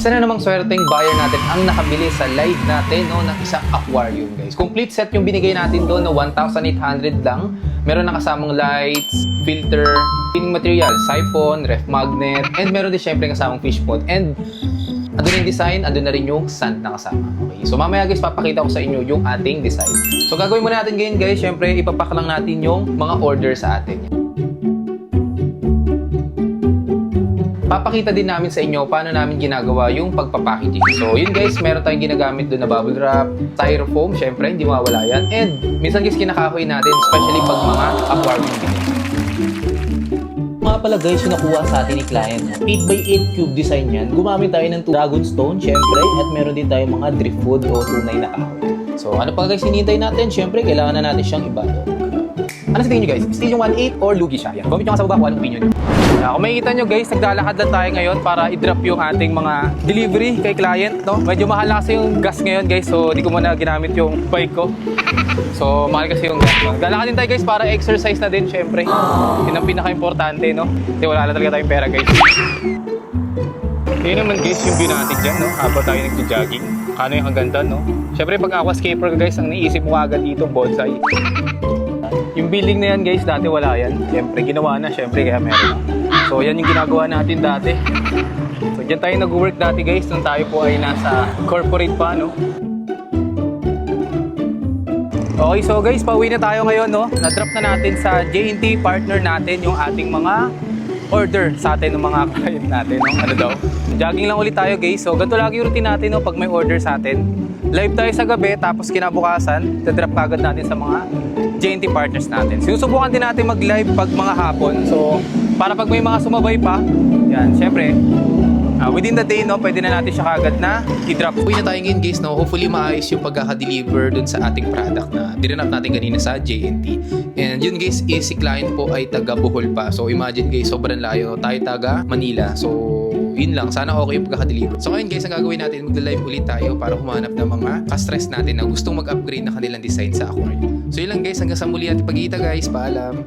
Isa na namang swerteng buyer natin ang nakabili sa live natin no, ng isang aquarium guys. Complete set yung binigay natin doon na 1,800 lang. Meron na kasamang lights, filter, cleaning material, siphon, ref magnet, and meron din syempre kasamang fish pond. And andun yung design, andun na rin yung sand na kasama. Okay, so mamaya guys, papakita ko sa inyo yung ating design. So gagawin muna natin ngayon guys, syempre ipapack lang natin yung mga order sa atin. Papakita din namin sa inyo paano namin ginagawa yung pagpapackaging. So yun guys, meron tayong ginagamit doon na bubble wrap, styrofoam, syempre hindi mawawala yan. And minsan guys kinakahoy natin, especially pag mga aquarium din. Mga pala guys, yung nakuha sa atin ni client, 8x8 cube design yan. Gumamit tayo ng dragon stone, syempre, at meron din tayo mga driftwood o tunay na kahoy. So ano pa guys hinihintay natin? Syempre, kailangan na natin siyang ibalot. Ano sa tingin nyo guys? Steel yung 1.8 or lugi siya? Yan. Comment nyo nga sa baba kung anong opinion nyo. Kung makikita nyo guys, naglalakad lang tayo ngayon para i-drop yung ating mga delivery kay client. No? Medyo mahal na kasi yung gas ngayon guys, so di ko muna ginamit yung bike ko. So mahal kasi yung gas. Naglalakad din tayo guys para exercise na din syempre. Yun ang pinaka-importante, no? Kasi wala na talaga tayong pera guys. Yun naman guys yung view natin dyan, no? Habang tayo nag-jogging. Kano yung hanggang doon, no? Syempre pag aquascaper guys, ang naisip mo agad dito, bonsai. Yung building na yan guys, dati wala yan. Siyempre, ginawa na. Siyempre, kaya meron. So, yan yung ginagawa natin dati. So, dyan tayo nag-work dati guys. Nung tayo po ay nasa corporate pa, no? Okay, so guys, pauwi na tayo ngayon, no? Na-drop na natin sa J&T partner natin yung ating mga order sa atin ng mga client natin, no? Ano daw? Jogging lang ulit tayo guys. So, ganito lagi yung routine natin, no? Pag may order sa atin. Live tayo sa gabi, tapos kinabukasan, dadrop agad natin sa mga J&T partners natin. Sinusubukan din natin mag-live pag mga hapon. So, para pag may mga sumabay pa, yan, syempre, within the day, no, pwede na natin siya kagad na i-drop. Uwi na tayo ngayon guys, no? Hopefully maayos yung pagkaka-deliver dun sa ating product na dinanap natin kanina sa J&T. And yun guys, si client po ay taga Bohol pa. So, imagine guys, sobrang layo. Tayo taga Manila. So, yun lang. Sana okay yung pagkaka-deliver. So, ngayon guys, ang gagawin natin, mag-live ulit tayo para humanap ng mga ka-stress natin na gustong mag-upgrade na kanilang design sa aquarium. So, yun lang guys. Hanggang sa muli natin pagkita guys. Paalam!